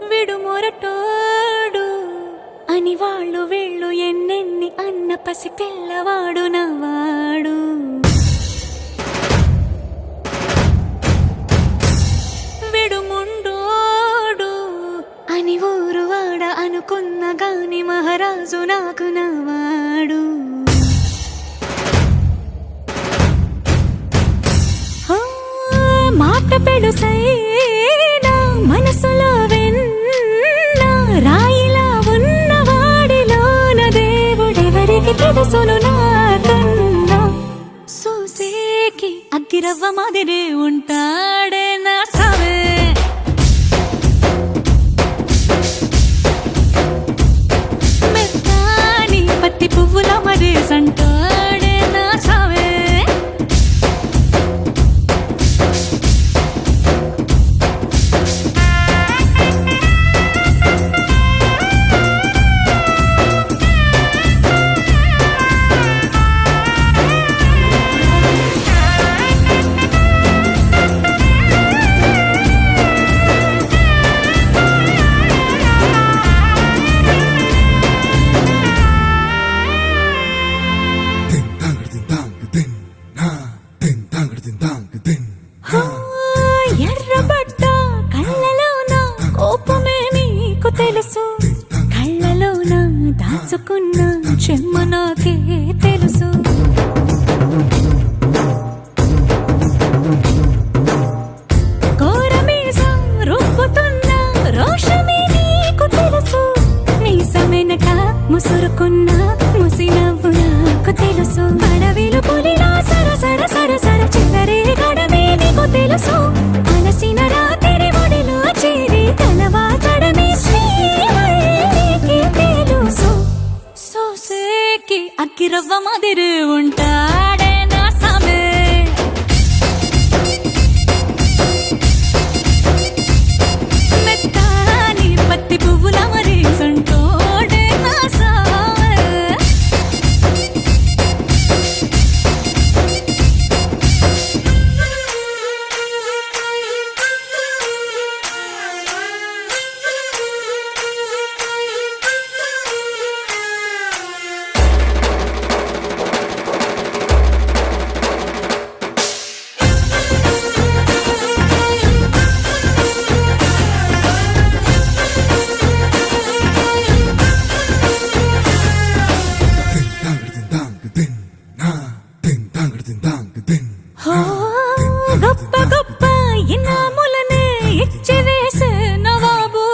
విడు మొరటోడు అని వాళ్ళు వీళ్ళు ఎన్నెన్ని అన్న పసి పిల్లవాడు నవాడు. విడు ముండోడు అని ఊరు వాడ అనుకున్న గాని మహారాజు నాకు నవాడు. మాట పెడుసైనా మనసులో వెన్న రాయిలా ఉన్నవాడిలోన దేవుడెవరికి తెలుసును నాకన్నా. సూసేకి అగ్గిరవ్వ మాదిరే ఉంటాడే నా సావే. మెత్తాని పత్తి పువ్వుల మరేసంటాడే నా సావే. ఎర్రబడ్డ కళ్ళలోన కోపమే నీకు తెలుసు, కళ్ళలోన దాచుకున్న చెమ్మ నాకే తెలుసు. కోరమీసం రుబ్బుతున్న రోషమే నీకు తెలుసు, మీసమెనక ముసురుకున్న ముసినవ్వు నాకు తెలుసు. అడవిలు పులిలా సరసర సరసర చివరే గడమే నీకు తెలుసు. అలసిన రాత్రి ఒడిలో చేరి తలవాచడమే శ్రీవల్లికి తెలుసు. సోసేకి అగ్గిరవ్వ మాదిరి ఉంటాడే నా సామే. మెత్తాని పత్తి పువ్వుల మరేసంటోడే నా సామే. గొప్ప గొప్ప ఇనాములనే ఇచ్చి వేసే నవాబు,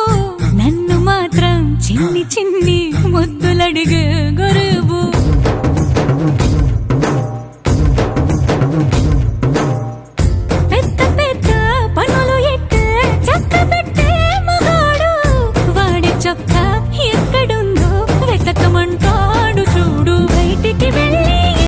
నన్ను మాత్రం చిన్ని చిన్ని ముద్దులడిగే గురువు.